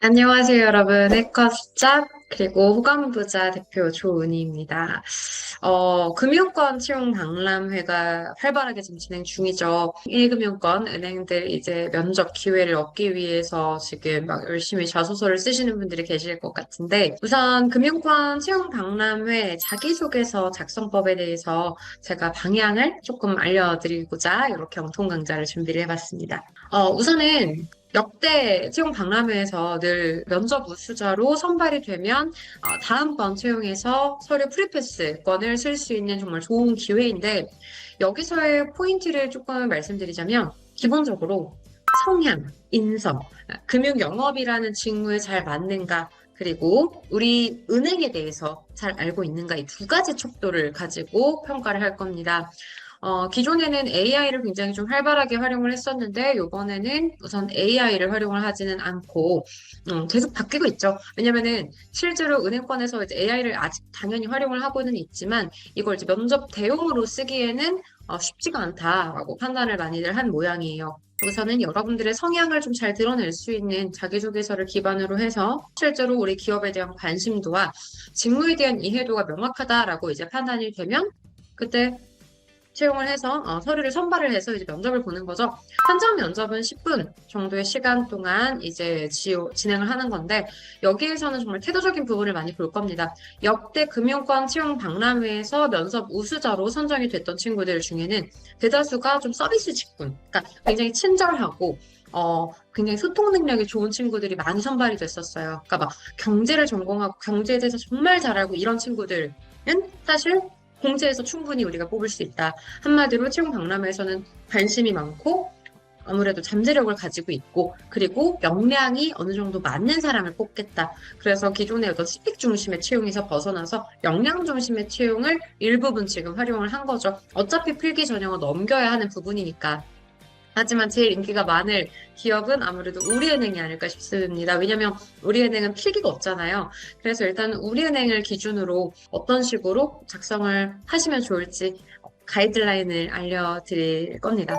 안녕하세요, 여러분. 해커스잡 그리고 호감부자 대표 조은희입니다. 금융권 채용 박람회가 활발하게 지금 진행 중이죠. 1금융권 은행들 이제 면접 기회를 얻기 위해서 지금 막 열심히 자소서를 쓰시는 분들이 계실 것 같은데, 우선 금융권 채용 박람회 자기소개서 작성법에 대해서 제가 방향을 조금 알려드리고자 이렇게 영통 강좌를 준비를 해봤습니다. 우선은 역대 채용 박람회에서 늘 면접 우수자로 선발이 되면 다음번 채용에서 서류 프리패스권을 쓸 수 있는 정말 좋은 기회인데 여기서의 포인트를 조금 말씀드리자면 기본적으로 성향, 인성, 금융 영업이라는 직무에 잘 맞는가 그리고 우리 은행에 대해서 잘 알고 있는가 이 두 가지 척도를 가지고 평가를 할 겁니다. 기존에는 AI를 굉장히 좀 활발하게 활용을 했었는데, 요번에는 우선 AI를 활용을 하지는 않고, 계속 바뀌고 있죠. 왜냐면은, 실제로 은행권에서 이제 AI를 아직 당연히 활용을 하고는 있지만, 이걸 이제 면접 대용으로 쓰기에는 쉽지가 않다라고 판단을 많이들 한 모양이에요. 우선은 여러분들의 성향을 좀 잘 드러낼 수 있는 자기소개서를 기반으로 해서 실제로 우리 기업에 대한 관심도와 직무에 대한 이해도가 명확하다라고 이제 판단이 되면 그때 채용을 해서 서류를 선발을 해서 이제 면접을 보는 거죠. 현장 면접은 10분 정도의 시간 동안 이제 진행을 하는 건데 여기에서는 정말 태도적인 부분을 많이 볼 겁니다. 역대 금융권 채용 박람회에서 면접 우수자로 선정이 됐던 친구들 중에는 대다수가 좀 서비스 직군, 그러니까 굉장히 친절하고 굉장히 소통 능력이 좋은 친구들이 많이 선발이 됐었어요. 그러니까 막 경제를 전공하고 경제에 대해서 정말 잘 알고 이런 친구들은 사실 공채에서 충분히 우리가 뽑을 수 있다. 한마디로 채용 박람회에서는 관심이 많고 아무래도 잠재력을 가지고 있고 그리고 역량이 어느 정도 맞는 사람을 뽑겠다. 그래서 기존의 어떤 스펙 중심의 채용에서 벗어나서 역량 중심의 채용을 일부분 지금 활용을 한 거죠. 어차피 필기 전형을 넘겨야 하는 부분이니까. 하지만 제일 인기가 많을 기업은 아무래도 우리은행이 아닐까 싶습니다. 왜냐하면 우리은행은 필기가 없잖아요. 그래서 일단 우리은행을 기준으로 어떤 식으로 작성을 하시면 좋을지 가이드라인을 알려드릴 겁니다.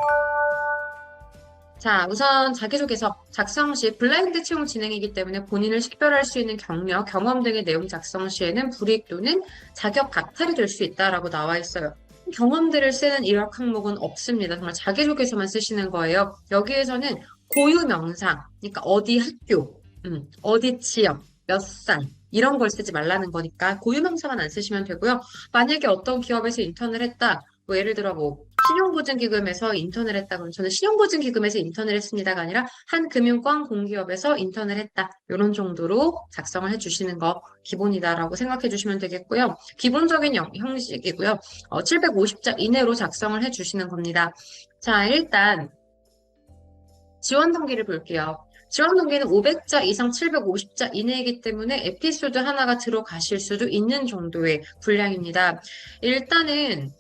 자, 우선 자기소개서 작성 시 블라인드 채용 진행이기 때문에 본인을 식별할 수 있는 경력, 경험 등의 내용 작성 시에는 불이익 또는 자격 박탈이 될 수 있다라고 나와 있어요. 경험들을 쓰는 이력 항목은 없습니다. 정말 자기소개서만 쓰시는 거예요. 여기에서는 고유 명사, 그러니까 어디 학교, 어디 지역, 몇 살, 이런 걸 쓰지 말라는 거니까 고유 명사만 안 쓰시면 되고요. 만약에 어떤 기업에서 인턴을 했다, 뭐 예를 들어 뭐 신용보증기금에서 인턴을 했다 그러면 저는 신용보증기금에서 인턴을 했습니다가 아니라 한 금융권 공기업에서 인턴을 했다. 이런 정도로 작성을 해주시는 거 기본이다라고 생각해 주시면 되겠고요. 기본적인 형식이고요. 750자 이내로 작성을 해주시는 겁니다. 자, 일단 지원 동기를 볼게요. 지원 동기는 500자 이상 750자 이내이기 때문에 에피소드 하나가 들어가실 수도 있는 정도의 분량입니다. 일단은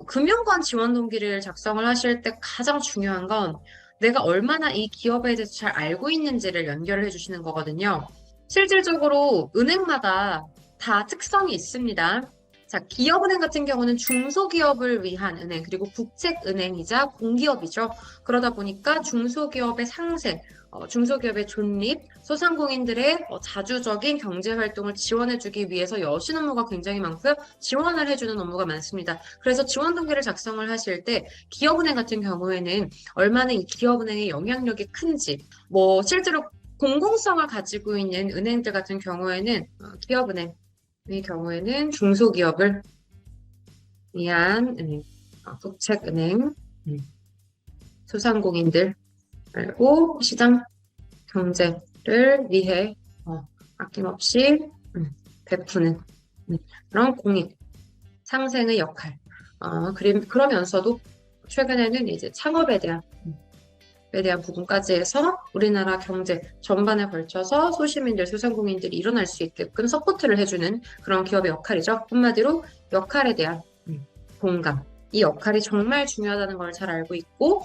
금융권 지원 동기를 작성을 하실 때 가장 중요한 건 내가 얼마나 이 기업에 대해서 잘 알고 있는지를 연결을 해주시는 거거든요. 실질적으로 은행마다 다 특성이 있습니다. 자, 기업은행 같은 경우는 중소기업을 위한 은행, 그리고 국책은행이자 공기업이죠. 그러다 보니까 중소기업의 상생, 중소기업의 존립, 소상공인들의 자주적인 경제활동을 지원해주기 위해서 여신 업무가 굉장히 많고요. 지원을 해주는 업무가 많습니다. 그래서 지원 동기를 작성을 하실 때 기업은행 같은 경우에는 얼마나 이 기업은행의 영향력이 큰지, 뭐 실제로 공공성을 가지고 있는 은행들 같은 경우에는 기업은행의 경우에는 중소기업을 위한 은행, 국책은행, 소상공인들 그리고 시장 경제를 위해 아낌없이 베푸는 그런 공익 상생의 역할. 그러면서도 최근에는 이제 창업에 대한 부분까지 해서 우리나라 경제 전반에 걸쳐서 소시민들, 소상공인들이 일어날 수 있게끔 서포트를 해주는 그런 기업의 역할이죠. 한마디로 역할에 대한 공감. 이 역할이 정말 중요하다는 걸 잘 알고 있고,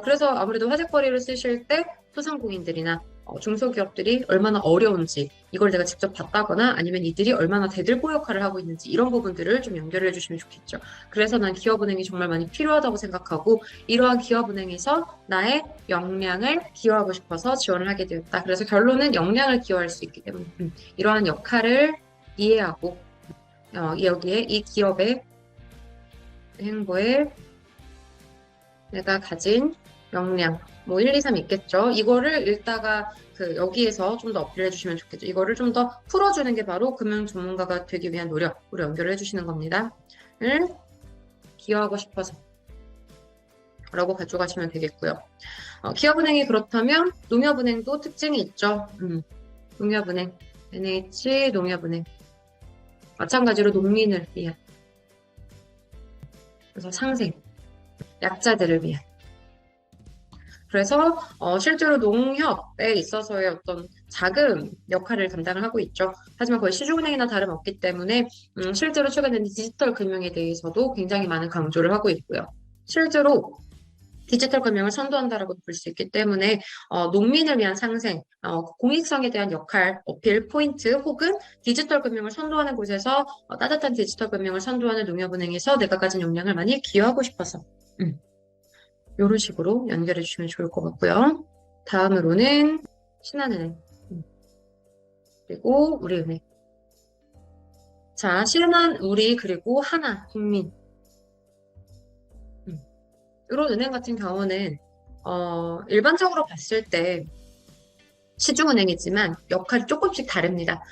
그래서 아무래도 화제거리를 쓰실 때 소상공인들이나 중소기업들이 얼마나 어려운지 이걸 내가 직접 봤다거나 아니면 이들이 얼마나 대들보 역할을 하고 있는지 이런 부분들을 좀 연결해 주시면 좋겠죠. 그래서 난 기업은행이 정말 많이 필요하다고 생각하고 이러한 기업은행에서 나의 역량을 기여하고 싶어서 지원을 하게 되었다. 그래서 결론은 역량을 기여할 수 있기 때문에 이러한 역할을 이해하고 여기에 이 기업의 행보에 내가 가진 역량, 뭐 1, 2, 3 있겠죠. 이거를 읽다가 여기에서 좀 더 어필해 주시면 좋겠죠. 이거를 좀 더 풀어주는 게 바로 금융 전문가가 되기 위한 노력으로 연결을 해주시는 겁니다. 을 기여하고 싶어서 라고 가져가시면 되겠고요. 기업은행이 그렇다면 농협은행도 특징이 있죠. 농협은행, NH 농협은행. 마찬가지로 농민을 위한, 그래서 상생, 약자들을 위한. 그래서 실제로 농협에 있어서의 어떤 자금 역할을 담당을 하고 있죠. 하지만 거의 시중은행이나 다름없기 때문에 실제로 최근에는 디지털 금융에 대해서도 굉장히 많은 강조를 하고 있고요. 실제로 디지털 금융을 선도한다라고 볼 수 있기 때문에 농민을 위한 상생, 공익성에 대한 역할, 어필, 포인트 혹은 디지털 금융을 선도하는 곳에서 따뜻한 디지털 금융을 선도하는 농협은행에서 내가 가진 역량을 많이 기여하고 싶어서 이런 식으로 연결해 주시면 좋을 것 같고요. 다음으로는 신한은행 그리고 우리은행. 자, 신한, 우리 그리고 하나, 국민. 이런 은행 같은 경우는 일반적으로 봤을 때 시중은행이지만 역할이 조금씩 다릅니다.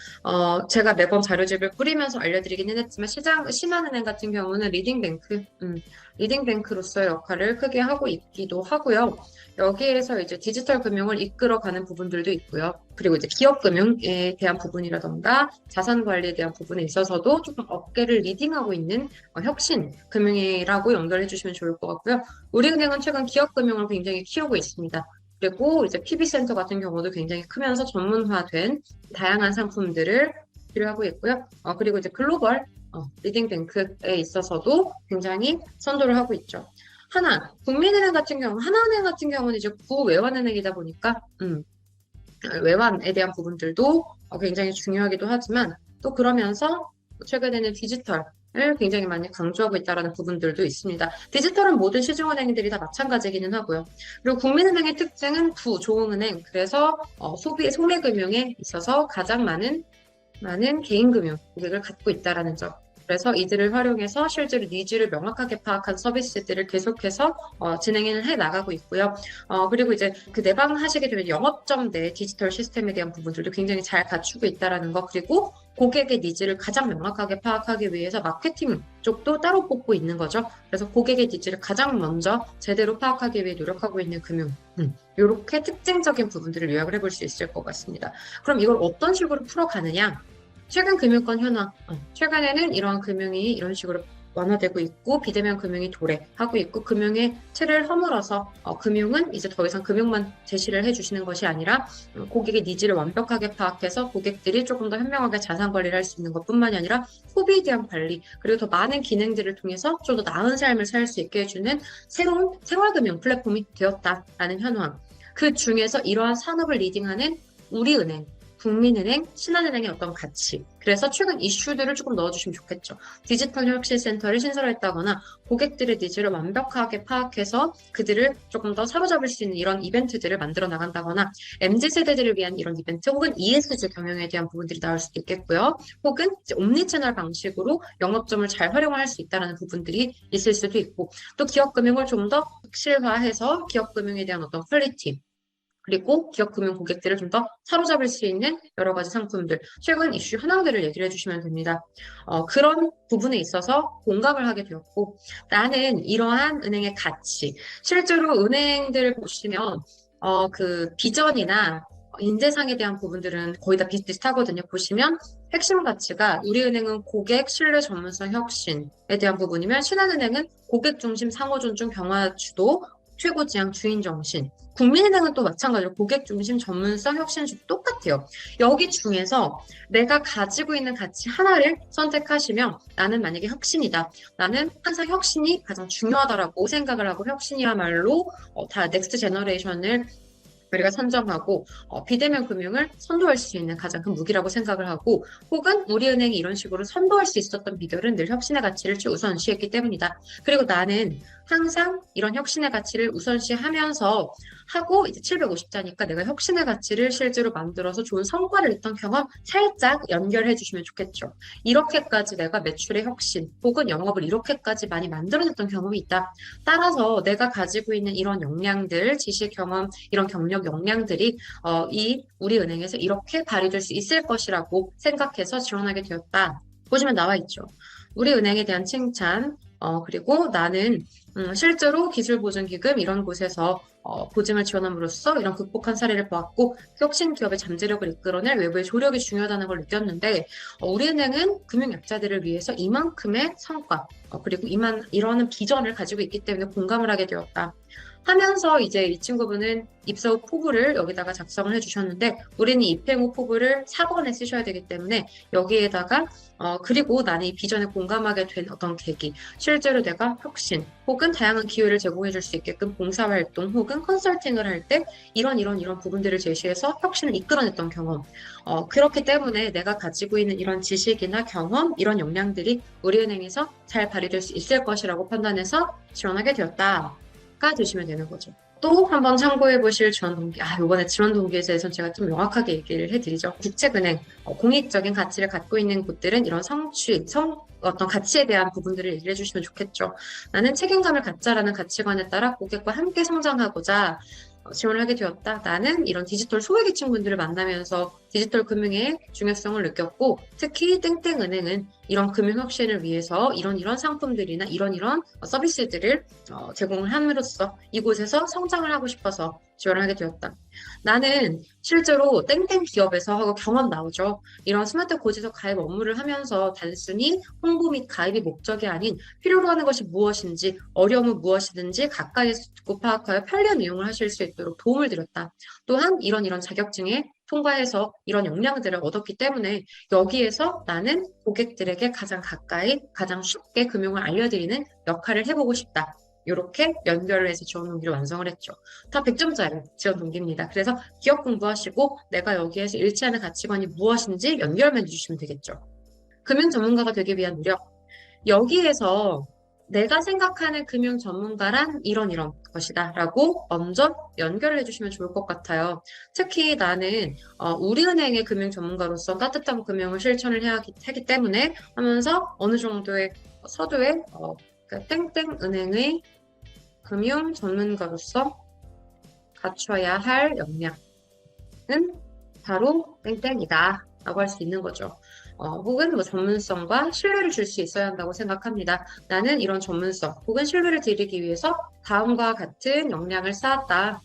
제가 매번 자료집을 뿌리면서 알려드리기는 했지만 신한은행 같은 경우는 리딩뱅크로서의 역할을 크게 하고 있기도 하고요. 여기에서 이제 디지털 금융을 이끌어가는 부분들도 있고요. 그리고 이제 기업 금융에 대한 부분이라던가 자산 관리에 대한 부분에 있어서도 조금 업계를 리딩하고 있는 혁신 금융이라고 연결해 주시면 좋을 것 같고요. 우리은행은 최근 기업 금융을 굉장히 키우고 있습니다. 그리고 이제 PB센터 같은 경우도 굉장히 크면서 전문화된 다양한 상품들을 필요하고 있고요. 그리고 이제 글로벌 리딩뱅크에 있어서도 굉장히 선도를 하고 있죠. 국민은행 같은 경우, 하나은행 같은 경우는 이제 구외환은행이다 보니까 외환에 대한 부분들도 굉장히 중요하기도 하지만 또 그러면서 최근에는 디지털을 굉장히 많이 강조하고 있다는 부분들도 있습니다. 디지털은 모든 시중은행들이 다 마찬가지기는 하고요. 그리고 국민은행의 특징은 조응은행, 그래서 소매금융에 있어서 가장 많은 개인금융 고객을 갖고 있다는 점. 그래서 이들을 활용해서 실제로 니즈를 명확하게 파악한 서비스들을 계속해서 진행을 해 나가고 있고요. 그리고 이제 내방하시게 되면 영업점 내 디지털 시스템에 대한 부분들도 굉장히 잘 갖추고 있다는 거. 그리고 고객의 니즈를 가장 명확하게 파악하기 위해서 마케팅 쪽도 따로 뽑고 있는 거죠. 그래서 고객의 니즈를 가장 먼저 제대로 파악하기 위해 노력하고 있는 금융. 이렇게 특징적인 부분들을 요약을 해볼 수 있을 것 같습니다. 그럼 이걸 어떤 식으로 풀어가느냐? 최근 금융권 현황, 최근에는 이러한 금융이 이런 식으로 완화되고 있고 비대면 금융이 도래하고 있고 금융의 틀을 허물어서 금융은 이제 더 이상 금융만 제시를 해주시는 것이 아니라 고객의 니즈를 완벽하게 파악해서 고객들이 조금 더 현명하게 자산 관리를 할 수 있는 것뿐만이 아니라 소비에 대한 관리 그리고 더 많은 기능들을 통해서 좀 더 나은 삶을 살 수 있게 해주는 새로운 생활금융 플랫폼이 되었다라는 현황. 그 중에서 이러한 산업을 리딩하는 우리은행, 국민은행, 신한은행의 어떤 가치. 그래서 최근 이슈들을 조금 넣어주시면 좋겠죠. 디지털 혁신센터를 신설했다거나 고객들의 니즈를 완벽하게 파악해서 그들을 조금 더 사로잡을 수 있는 이런 이벤트들을 만들어 나간다거나 MZ세대들을 위한 이런 이벤트 혹은 ESG 경영에 대한 부분들이 나올 수도 있겠고요. 혹은 이제 옴니채널 방식으로 영업점을 잘 활용할 수 있다는 부분들이 있을 수도 있고 또 기업금융을 좀 더 혁실화해서 기업금융에 대한 어떤 퀄리티 그리고 기업금융 고객들을 좀 더 사로잡을 수 있는 여러 가지 상품들, 최근 이슈 현황들을 얘기를 해주시면 됩니다. 그런 부분에 있어서 공감을 하게 되었고, 나는 이러한 은행의 가치, 실제로 은행들을 보시면 비전이나 인재상에 대한 부분들은 거의 다 비슷비슷하거든요. 보시면 핵심 가치가 우리은행은 고객 신뢰 전문성 혁신에 대한 부분이면 신한은행은 고객 중심 상호 존중 경화 주도 최고 지향 주인 정신. 국민은행은 또 마찬가지로 고객 중심 전문성 혁신주 똑같아요. 여기 중에서 내가 가지고 있는 가치 하나를 선택하시면 나는 만약에 혁신이다. 나는 항상 혁신이 가장 중요하다라고 생각을 하고 혁신이야말로 다 넥스트 제너레이션을 우리가 선정하고 비대면 금융을 선도할 수 있는 가장 큰 무기라고 생각을 하고 혹은 우리은행이 이런 식으로 선도할 수 있었던 비결은 늘 혁신의 가치를 우선시했기 때문이다. 그리고 나는 항상 이런 혁신의 가치를 우선시하면서 하고 이제 750자니까 내가 혁신의 가치를 실제로 만들어서 좋은 성과를 냈던 경험 살짝 연결해 주시면 좋겠죠. 이렇게까지 내가 매출의 혁신 혹은 영업을 이렇게까지 많이 만들어냈던 경험이 있다. 따라서 내가 가지고 있는 이런 역량들, 지식, 경험, 이런 경력 역량들이 이 우리은행에서 이렇게 발휘될 수 있을 것이라고 생각해서 지원하게 되었다. 보시면 나와 있죠. 우리은행에 대한 칭찬, 그리고 나는 실제로 기술보증기금 이런 곳에서 보증을 지원함으로써 이런 극복한 사례를 보았고 혁신 기업의 잠재력을 이끌어낼 외부의 조력이 중요하다는 걸 느꼈는데 우리은행은 금융약자들을 위해서 이만큼의 성과 그리고 이러한 비전을 가지고 있기 때문에 공감을 하게 되었다. 하면서 이제 이 친구분은 입사 후 포부를 여기다가 작성을 해주셨는데 우리는 입행 후 포부를 4번에 쓰셔야 되기 때문에 여기에다가 그리고 나는 이 비전에 공감하게 된 어떤 계기 실제로 내가 혁신 혹은 다양한 기회를 제공해 줄 수 있게끔 봉사활동 혹은 컨설팅을 할 때 이런 부분들을 제시해서 혁신을 이끌어냈던 경험 그렇기 때문에 내가 가지고 있는 이런 지식이나 경험 이런 역량들이 우리은행에서 잘 발휘될 수 있을 것이라고 판단해서 지원하게 되었다. 가 되시면 되는 거죠. 또 한번 참고해 보실 지원 동기. 이번에 지원 동기에 대해서는 제가 좀 명확하게 얘기를 해드리죠. 국책은행, 공익적인 가치를 갖고 있는 곳들은 이런 어떤 가치에 대한 부분들을 얘기를 해주시면 좋겠죠. 나는 책임감을 갖자라는 가치관에 따라 고객과 함께 성장하고자 지원을 하게 되었다. 나는 이런 디지털 소외계층분들을 만나면서 디지털 금융의 중요성을 느꼈고 특히 땡땡은행은 이런 금융 혁신을 위해서 이런 상품들이나 이런 서비스들을 제공을 함으로써 이곳에서 성장을 하고 싶어서 지원을 하게 되었다. 나는 실제로 땡땡 기업에서 하고 경험 나오죠. 이런 스마트 고지서 가입 업무를 하면서 단순히 홍보 및 가입이 목적이 아닌 필요로 하는 것이 무엇인지 어려움은 무엇이든지 가까이에서 듣고 파악하여 편리한 이용을 하실 수 있도록 도움을 드렸다. 또한 이런 자격증에 통과해서 이런 역량들을 얻었기 때문에 여기에서 나는 고객들에게 가장 가까이 가장 쉽게 금융을 알려드리는 역할을 해보고 싶다. 이렇게 연결을 해서 지원 동기를 완성을 했죠. 다 100점짜리 지원 동기입니다. 그래서 기업 공부하시고 내가 여기에서 일치하는 가치관이 무엇인지 연결만 해주시면 되겠죠. 금융 전문가가 되기 위한 노력. 여기에서 내가 생각하는 금융 전문가란 이런 것이다 라고 먼저 연결을 해주시면 좋을 것 같아요. 특히 나는 우리은행의 금융 전문가로서 따뜻한 금융을 실천을 해야 하기 때문에 하면서 어느 정도의 서두에 그러니까 땡땡은행의 금융 전문가로서 갖춰야 할 역량은 바로 땡땡이다 라고 할 수 있는 거죠. 혹은 뭐 전문성과 신뢰를 줄 수 있어야 한다고 생각합니다. 나는 이런 전문성 혹은 신뢰를 드리기 위해서 다음과 같은 역량을 쌓았다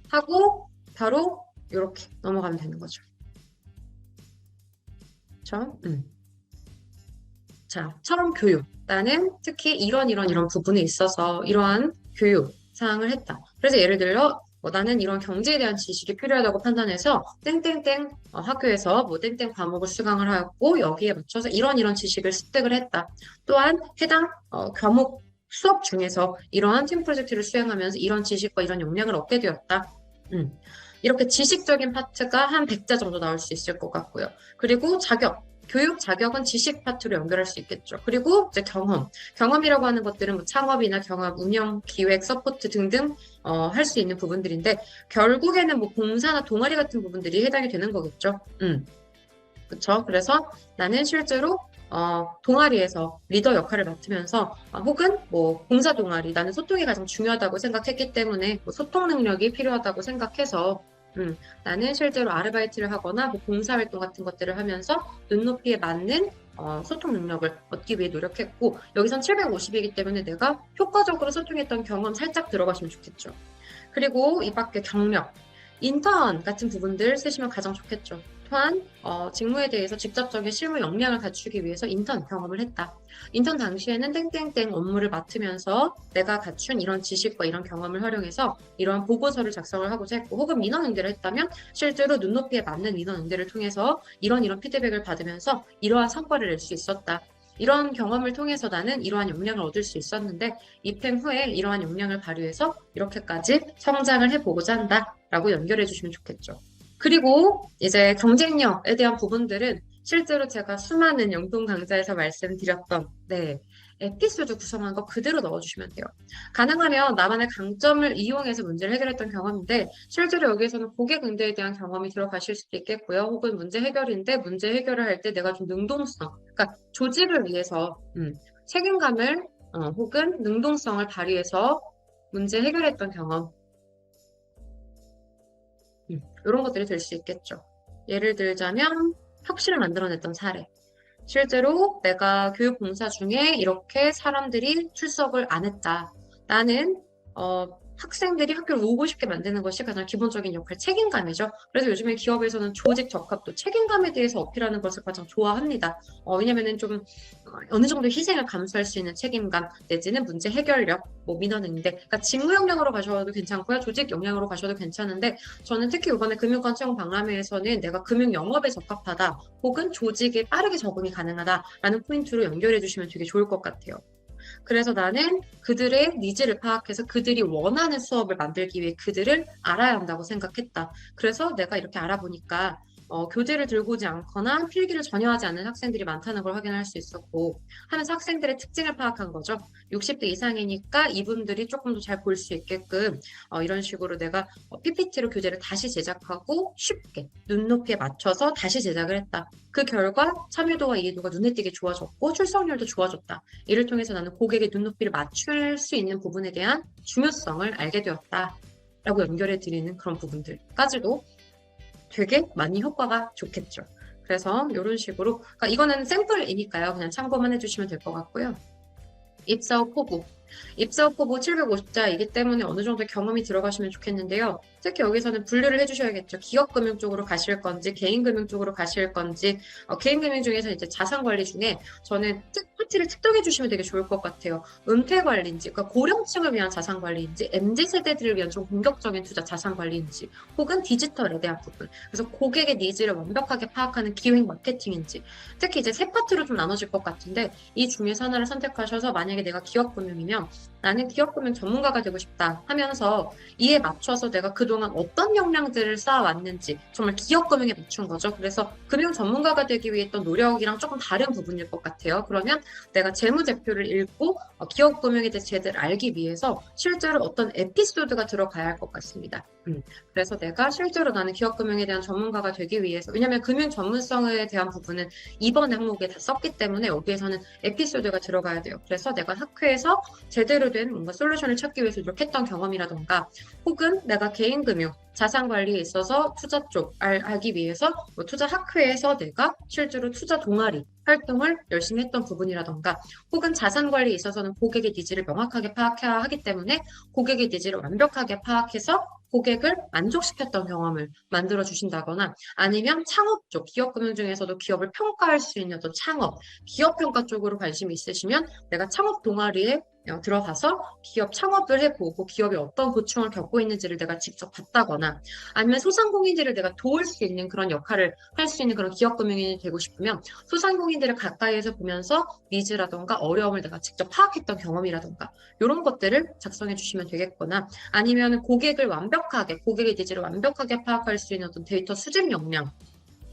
하고 바로 이렇게 넘어가면 되는 거죠. 그렇죠? 자, 처음 교육. 나는 특히 이런 부분에 있어서 이러한 교육 사항을 했다. 그래서 예를 들어 나는 이런 경제에 대한 지식이 필요하다고 판단해서 땡땡땡 학교에서 뭐 땡땡 과목을 수강을 하고 여기에 맞춰서 이런 지식을 습득을 했다. 또한 해당 과목 수업 중에서 이러한 팀 프로젝트를 수행하면서 이런 지식과 이런 역량을 얻게 되었다. 이렇게 지식적인 파트가 한 100자 정도 나올 수 있을 것 같고요. 그리고 교육 자격은 지식 파트로 연결할 수 있겠죠. 그리고 이제 경험이라고 하는 것들은 뭐 창업이나 경험, 운영, 기획, 서포트 등등 할 수 있는 부분들인데 결국에는 뭐 봉사나 동아리 같은 부분들이 해당이 되는 거겠죠. 그렇죠. 그래서 나는 실제로 동아리에서 리더 역할을 맡으면서 혹은 뭐 봉사 동아리 나는 소통이 가장 중요하다고 생각했기 때문에 뭐 소통 능력이 필요하다고 생각해서 나는 실제로 아르바이트를 하거나 뭐 봉사활동 같은 것들을 하면서 눈높이에 맞는 소통 능력을 얻기 위해 노력했고 여기선 750이기 때문에 내가 효과적으로 소통했던 경험 살짝 들어가시면 좋겠죠. 그리고 이 밖에 경력, 인턴 같은 부분들 쓰시면 가장 좋겠죠. 또한 직무에 대해서 직접적인 실무 역량을 갖추기 위해서 인턴 경험을 했다. 인턴 당시에는 땡땡땡 업무를 맡으면서 내가 갖춘 이런 지식과 이런 경험을 활용해서 이러한 보고서를 작성을 하고자 했고 혹은 민원 응대를 했다면 실제로 눈높이에 맞는 민원 응대를 통해서 이런 피드백을 받으면서 이러한 성과를 낼 수 있었다. 이런 경험을 통해서 나는 이러한 역량을 얻을 수 있었는데 입행 후에 이러한 역량을 발휘해서 이렇게까지 성장을 해보고자 한다. 라고 연결해 주시면 좋겠죠. 그리고 이제 경쟁력에 대한 부분들은 실제로 제가 수많은 영동 강좌에서 말씀드렸던 에피소드 구성한 거 그대로 넣어주시면 돼요. 가능하면 나만의 강점을 이용해서 문제를 해결했던 경험인데 실제로 여기에서는 고객 응대에 대한 경험이 들어가실 수도 있겠고요. 혹은 문제 해결인데 문제 해결을 할 때 내가 좀 능동성, 그러니까 조직을 위해서 책임감을 혹은 능동성을 발휘해서 문제 해결했던 경험 이런 것들이 될 수 있겠죠. 예를 들자면 혁신을 만들어냈던 사례. 실제로 내가 교육봉사 중에 이렇게 사람들이 출석을 안 했다. 나는 학생들이 학교를 오고 싶게 만드는 것이 가장 기본적인 역할, 책임감이죠. 그래서 요즘에 기업에서는 조직 적합도, 책임감에 대해서 어필하는 것을 가장 좋아합니다. 왜냐면은 좀 어느 정도 희생을 감수할 수 있는 책임감, 내지는 문제 해결력, 뭐 민원인데, 그러니까 직무 역량으로 가셔도 괜찮고요, 조직 역량으로 가셔도 괜찮은데, 저는 특히 이번에 금융권 채용 박람회에서는 내가 금융 영업에 적합하다, 혹은 조직에 빠르게 적응이 가능하다라는 포인트로 연결해 주시면 되게 좋을 것 같아요. 그래서 나는 그들의 니즈를 파악해서 그들이 원하는 수업을 만들기 위해 그들을 알아야 한다고 생각했다. 그래서 내가 이렇게 알아보니까 교재를 들고 오지 않거나 필기를 전혀 하지 않는 학생들이 많다는 걸 확인할 수 있었고 하면서 학생들의 특징을 파악한 거죠. 60대 이상이니까 이분들이 조금 더 잘 볼 수 있게끔 이런 식으로 내가 PPT로 교재를 다시 제작하고 쉽게 눈높이에 맞춰서 다시 제작을 했다. 그 결과 참여도와 이해도가 눈에 띄게 좋아졌고 출석률도 좋아졌다. 이를 통해서 나는 고객의 눈높이를 맞출 수 있는 부분에 대한 중요성을 알게 되었다. 라고 연결해 드리는 그런 부분들까지도 되게 많이 효과가 좋겠죠. 그래서 이런 식으로, 그러니까 이거는 샘플이니까요. 그냥 참고만 해주시면 될 것 같고요. 입사후 포부. 입사후 포부 750자이기 때문에 어느 정도 경험이 들어가시면 좋겠는데요. 특히 여기서는 분류를 해주셔야겠죠. 기업금융 쪽으로 가실 건지, 개인금융 쪽으로 가실 건지, 개인금융 중에서 이제 자산관리 중에 저는 파트를 특정해 주시면 되게 좋을 것 같아요. 은퇴관리인지, 그러니까 고령층을 위한 자산관리인지, MZ세대들을 위한 좀 공격적인 투자 자산관리인지, 혹은 디지털에 대한 부분. 그래서 고객의 니즈를 완벽하게 파악하는 기획 마케팅인지, 특히 이제 세 파트로 좀 나눠질 것 같은데, 이 중에서 하나를 선택하셔서 만약에 내가 기업금융이면 나는 기업금융 전문가가 되고 싶다 하면서 이에 맞춰서 내가 그동안 어떤 역량들을 쌓아왔는지 정말 기업금융에 맞춘 거죠. 그래서 금융 전문가가 되기 위해 했던 노력이랑 조금 다른 부분일 것 같아요. 그러면 내가 재무제표를 읽고 기업금융에 대해 제대로 알기 위해서 실제로 어떤 에피소드가 들어가야 할 것 같습니다. 그래서 내가 실제로 나는 기업금융에 대한 전문가가 되기 위해서 왜냐하면 금융 전문성에 대한 부분은 이번 항목에 다 썼기 때문에 여기에서는 에피소드가 들어가야 돼요. 그래서 내가 학회에서 제대로 된 뭔가 솔루션을 찾기 위해서 노력했던 경험이라던가 혹은 내가 개인금융, 자산관리에 있어서 투자 쪽 알기 위해서 뭐 투자 학회에서 내가 실제로 투자 동아리 활동을 열심히 했던 부분이라던가 혹은 자산관리에 있어서는 고객의 니즈를 명확하게 파악해야 하기 때문에 고객의 니즈를 완벽하게 파악해서 고객을 만족시켰던 경험을 만들어 주신다거나 아니면 창업 쪽, 기업금융 중에서도 기업을 평가할 수 있는 어떤 창업, 기업 평가 쪽으로 관심이 있으시면 내가 창업 동아리에 들어가서 기업 창업을 해보고 기업이 어떤 고충을 겪고 있는지를 내가 직접 봤다거나 아니면 소상공인들을 내가 도울 수 있는 그런 역할을 할 수 있는 그런 기업금융인이 되고 싶으면 소상공인들을 가까이에서 보면서 니즈라던가 어려움을 내가 직접 파악했던 경험이라던가 이런 것들을 작성해 주시면 되겠거나 아니면 고객을 완벽하게 고객의 니즈를 완벽하게 파악할 수 있는 어떤 데이터 수집 역량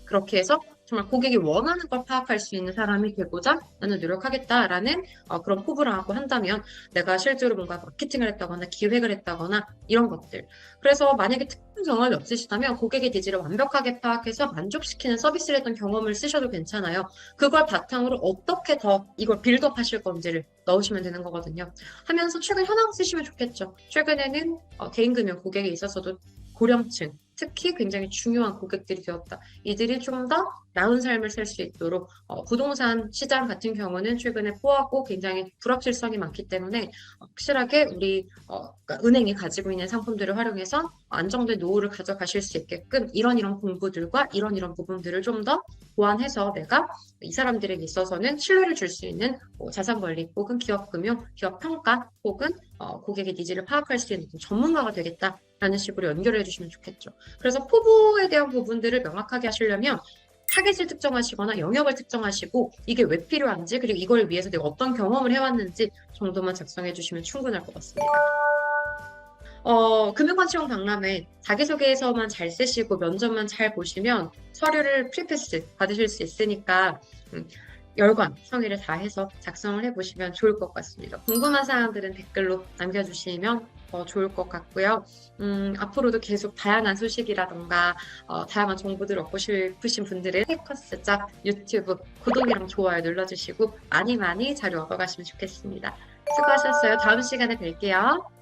그렇게 해서 정말 고객이 원하는 걸 파악할 수 있는 사람이 되고자 나는 노력하겠다라는 그런 포부를 하고 한다면 내가 실제로 뭔가 마케팅을 했다거나 기획을 했다거나 이런 것들. 그래서 만약에 특별 경험이 없으시다면 고객의 니즈를 완벽하게 파악해서 만족시키는 서비스를 했던 경험을 쓰셔도 괜찮아요. 그걸 바탕으로 어떻게 더 이걸 빌드업 하실 건지를 넣으시면 되는 거거든요. 하면서 최근 현황 쓰시면 좋겠죠. 최근에는 개인금융 고객에 있어서도 고령층, 특히 굉장히 중요한 고객들이 되었다. 이들이 좀 더 나은 삶을 살 수 있도록 부동산 시장 같은 경우는 최근에 포하고 굉장히 불확실성이 많기 때문에 확실하게 우리 그러니까 은행이 가지고 있는 상품들을 활용해서 안정된 노후를 가져가실 수 있게끔 이런 공부들과 이런 부분들을 좀 더 보완해서 내가 이 사람들에게 있어서는 신뢰를 줄 수 있는 자산관리 혹은 기업금융, 기업평가 혹은 고객의 니즈를 파악할 수 있는 전문가가 되겠다라는 식으로 연결해 주시면 좋겠죠. 그래서 포부에 대한 부분들을 명확하게 하시려면 타겟을 특정하시거나 영역을 특정하시고 이게 왜 필요한지 그리고 이걸 위해서 내가 어떤 경험을 해왔는지 정도만 작성해 주시면 충분할 것 같습니다. 금융권 채용 박람회 자기소개서만 잘 쓰시고 면접만 잘 보시면 서류를 프리패스 받으실 수 있으니까 열관, 성의를 다해서 작성을 해보시면 좋을 것 같습니다. 궁금한 사항들은 댓글로 남겨주시면 더 좋을 것 같고요. 앞으로도 계속 다양한 소식이라던가 다양한 정보들을 얻고 싶으신 분들은 해커스 짝 유튜브 구독이랑 좋아요 눌러주시고 많이 많이 자료 얻어가시면 좋겠습니다. 수고하셨어요. 다음 시간에 뵐게요.